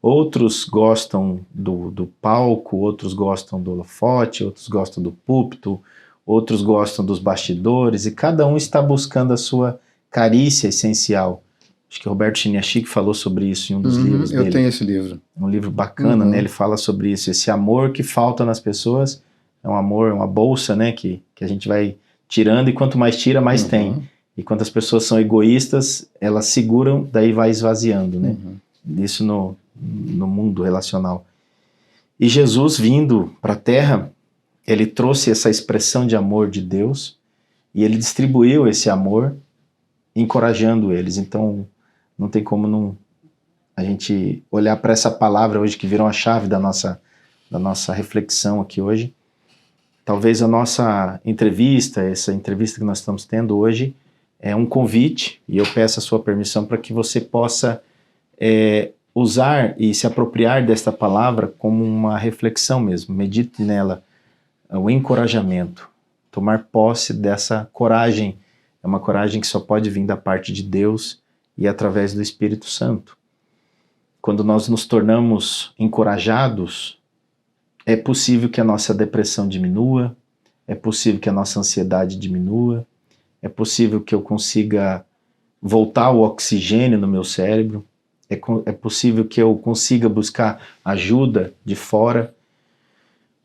Outros gostam do palco, outros gostam do holofote, outros gostam do púlpito, outros gostam dos bastidores, e cada um está buscando a sua carícia essencial. Acho que o Roberto Chiniachik falou sobre isso em um dos livros dele. Eu tenho esse livro. Um livro bacana, né? Ele fala sobre isso. Esse amor que falta nas pessoas é um amor, é uma bolsa, né? Que a gente vai tirando, e quanto mais tira, mais tem. E quando as pessoas são egoístas, elas seguram, daí vai esvaziando, né? Isso no mundo relacional. E Jesus, vindo para a Terra, ele trouxe essa expressão de amor de Deus, e ele distribuiu esse amor, encorajando eles. Então, não tem como a gente olhar para essa palavra hoje, que virou a chave da nossa reflexão aqui hoje. Talvez a nossa entrevista, essa entrevista que nós estamos tendo hoje, é um convite, e eu peço a sua permissão para que você possa usar e se apropriar desta palavra como uma reflexão mesmo. Medite nela, o encorajamento, tomar posse dessa coragem. É uma coragem que só pode vir da parte de Deus e através do Espírito Santo. Quando nós nos tornamos encorajados, é possível que a nossa depressão diminua, é possível que a nossa ansiedade diminua, é possível que eu consiga voltar o oxigênio no meu cérebro, é possível que eu consiga buscar ajuda de fora,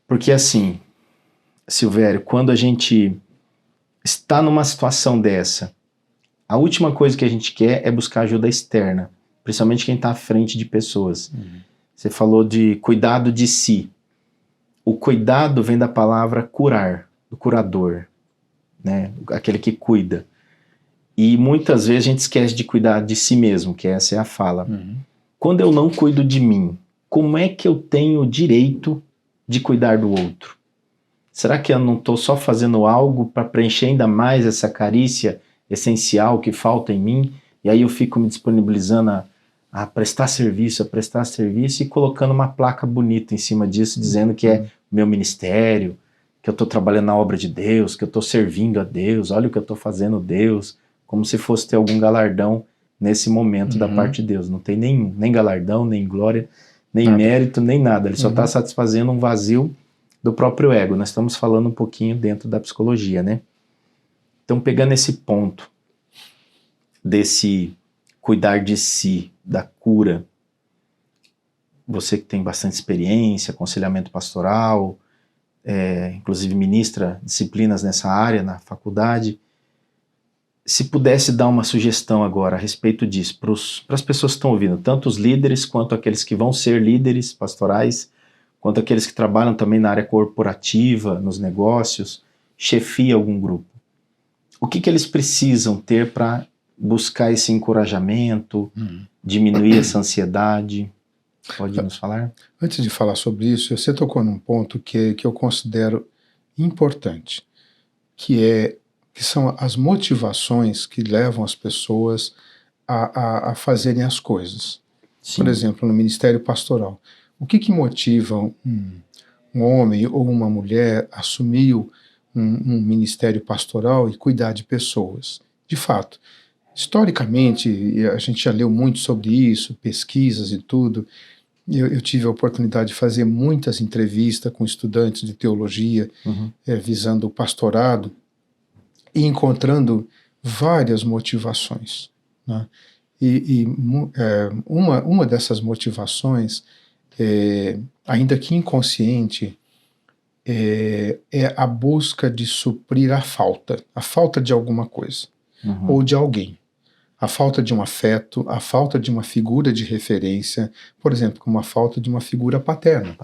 porque assim, Silvério, quando a gente está numa situação dessa, a última coisa que a gente quer é buscar ajuda externa, principalmente quem está à frente de pessoas. Você falou de cuidado de si. O cuidado vem da palavra curar, do curador, né? Aquele que cuida. E muitas vezes a gente esquece de cuidar de si mesmo, que essa é a fala. Quando eu não cuido de mim, como é que eu tenho o direito de cuidar do outro? Será que eu não estou só fazendo algo para preencher ainda mais essa carícia essencial que falta em mim? E aí eu fico me disponibilizando a prestar serviço e colocando uma placa bonita em cima disso, dizendo que é meu ministério, que eu estou trabalhando na obra de Deus, que eu estou servindo a Deus, olha o que eu estou fazendo, Deus, como se fosse ter algum galardão nesse momento da parte de Deus. Não tem nenhum, nem galardão, nem glória, nem mérito, nem nada. Ele só está satisfazendo um vazio do próprio ego. Nós estamos falando um pouquinho dentro da psicologia, né? Então, pegando esse ponto desse cuidar de si, da cura, você que tem bastante experiência, aconselhamento pastoral, inclusive ministra disciplinas nessa área na faculdade, se pudesse dar uma sugestão agora a respeito disso, para as pessoas que estão ouvindo, tanto os líderes quanto aqueles que vão ser líderes pastorais, quanto aqueles que trabalham também na área corporativa, nos negócios, chefia algum grupo. O que eles precisam ter para buscar esse encorajamento, diminuir essa ansiedade? Pode nos falar? Antes de falar sobre isso, você tocou num ponto que eu considero importante, que são as motivações que levam as pessoas a fazerem as coisas. Sim. Por exemplo, no ministério pastoral. O que motiva um homem ou uma mulher a assumir um ministério pastoral e cuidar de pessoas? De fato, historicamente, e a gente já leu muito sobre isso, pesquisas e tudo, eu tive a oportunidade de fazer muitas entrevistas com estudantes de teologia, visando o pastorado, e encontrando várias motivações, né? Uma dessas motivações, ainda que inconsciente, é a busca de suprir a falta de alguma coisa, ou de alguém. A falta de um afeto, a falta de uma figura de referência, por exemplo, como a falta de uma figura paterna,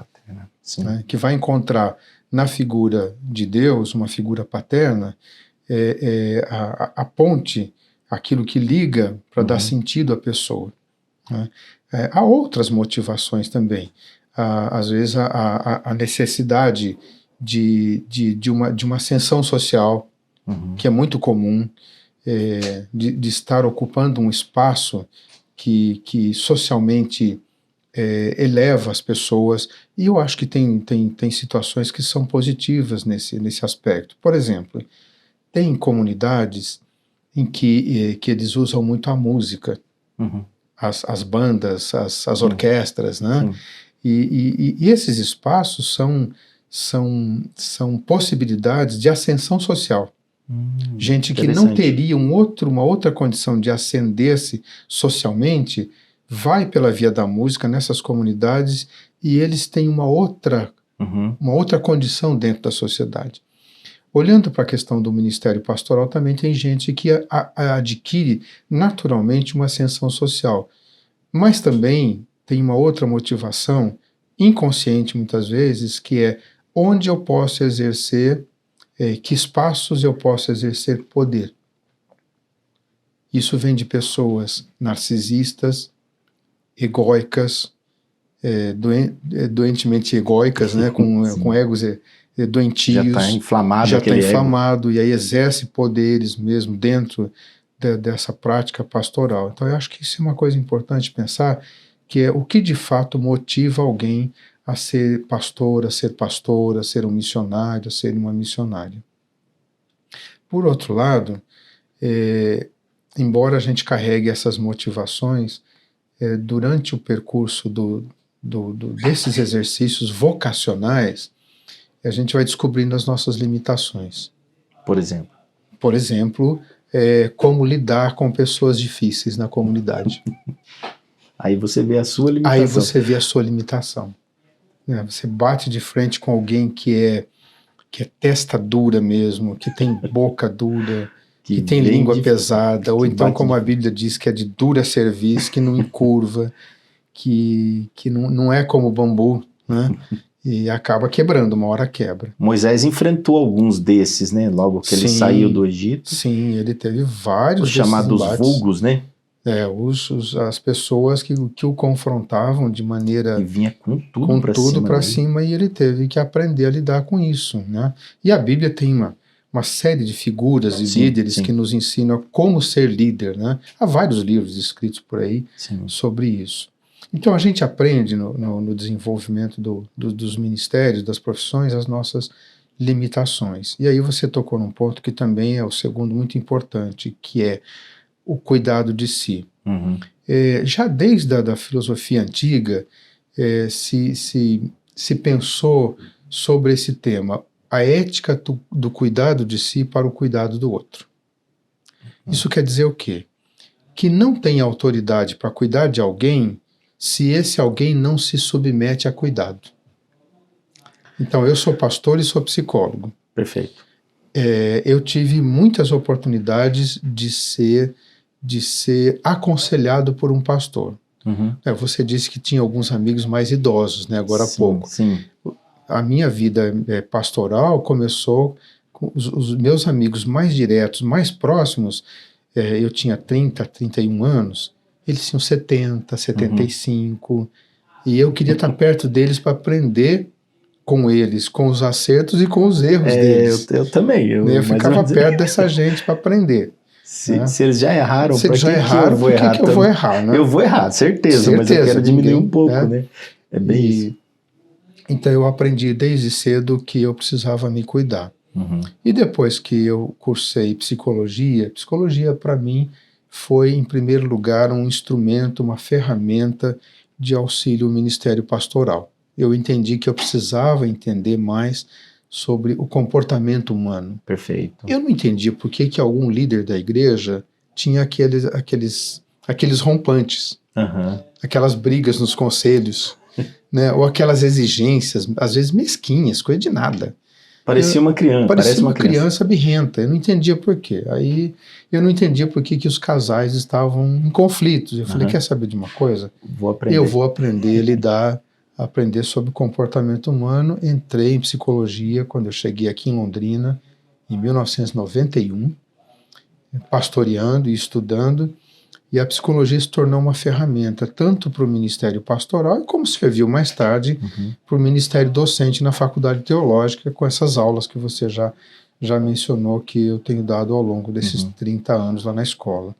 né, que vai encontrar na figura de Deus, uma figura paterna, a ponte, aquilo que liga para dar sentido à pessoa, né? Há outras motivações também. Às vezes a necessidade de uma ascensão social, que é muito comum, de estar ocupando um espaço que socialmente eleva as pessoas, e eu acho que tem situações que são positivas nesse aspecto. Por exemplo, tem comunidades em que eles usam muito a música. as bandas, as orquestras, né? E esses espaços são possibilidades de ascensão social. Gente que não teria uma outra condição de ascender-se socialmente, vai pela via da música nessas comunidades e eles têm uma outra condição dentro da sociedade. Olhando para a questão do ministério pastoral, também tem gente que adquire naturalmente uma ascensão social, mas também tem uma outra motivação, inconsciente muitas vezes, que é onde eu posso exercer, que espaços eu posso exercer poder. Isso vem de pessoas narcisistas, egóicas, doentemente egóicas, né, com egos doentios. Já está inflamado. Já está inflamado, e aí exerce poderes mesmo dentro dessa prática pastoral. Então eu acho que isso é uma coisa importante pensar, que é o que de fato motiva alguém a ser pastor, a ser pastora, a ser um missionário, a ser uma missionária. Por outro lado, embora a gente carregue essas motivações, durante o percurso desses exercícios vocacionais, a gente vai descobrindo as nossas limitações. Por exemplo? Por exemplo, como lidar com pessoas difíceis na comunidade. Aí você vê a sua limitação. Você bate de frente com alguém que é testa dura mesmo, que tem boca dura, que tem língua pesada, ou então, como a Bíblia diz, que é de dura cerviz, que não encurva, que não é como o bambu, né? E acaba quebrando, uma hora quebra. Moisés enfrentou alguns desses, né? Logo que ele saiu do Egito. Sim, ele teve vários desses chamados vulgos, né? As pessoas que o confrontavam de maneira... E vinha com tudo para cima, e ele teve que aprender a lidar com isso, né? E a Bíblia tem uma série de figuras e líderes que nos ensinam como ser líder, né? Há vários livros escritos por aí sobre isso. Então a gente aprende no desenvolvimento dos ministérios, das profissões, as nossas limitações. E aí você tocou num ponto que também é o segundo muito importante, que é o cuidado de si. Já desde a filosofia antiga se pensou sobre esse tema, a ética do cuidado de si para o cuidado do outro. Isso quer dizer o quê? Que não tem autoridade para cuidar de alguém se esse alguém não se submete a cuidado. Então, eu sou pastor e sou psicólogo. Perfeito. Eu tive muitas oportunidades de ser aconselhado por um pastor. Você disse que tinha alguns amigos mais idosos, né, agora há pouco. Sim. A minha vida pastoral começou com os meus amigos mais diretos, mais próximos. Eu tinha 30, 31 anos. Eles tinham 70, 75, e eu queria estar perto deles para aprender com eles, com os acertos e com os erros deles. Eu também. Eu ficava perto dessa gente para aprender. Se eles já erraram, por que eu vou errar? Né? Eu vou errar, certeza, mas eu quero diminuir um pouco, né? É bem isso. Então eu aprendi desde cedo que eu precisava me cuidar. E depois que eu cursei psicologia para mim foi, em primeiro lugar, um instrumento, uma ferramenta de auxílio ao ministério pastoral. Eu entendi que eu precisava entender mais sobre o comportamento humano. Perfeito. Eu não entendia por que algum líder da igreja tinha aqueles rompantes, aquelas brigas nos conselhos, né, ou aquelas exigências, às vezes mesquinhas, coisa de nada. Parecia uma criança. Parecia uma criança birrenta. Eu não entendia por quê. Aí eu não entendia por que os casais estavam em conflitos. Eu falei, quer saber de uma coisa? Eu vou aprender a lidar, aprender sobre o comportamento humano. Entrei em psicologia quando eu cheguei aqui em Londrina, em 1991, pastoreando e estudando. E a psicologia se tornou uma ferramenta tanto para o ministério pastoral, como serviu mais tarde para o ministério docente na faculdade teológica, com essas aulas que você já mencionou que eu tenho dado ao longo desses 30 anos lá na escola.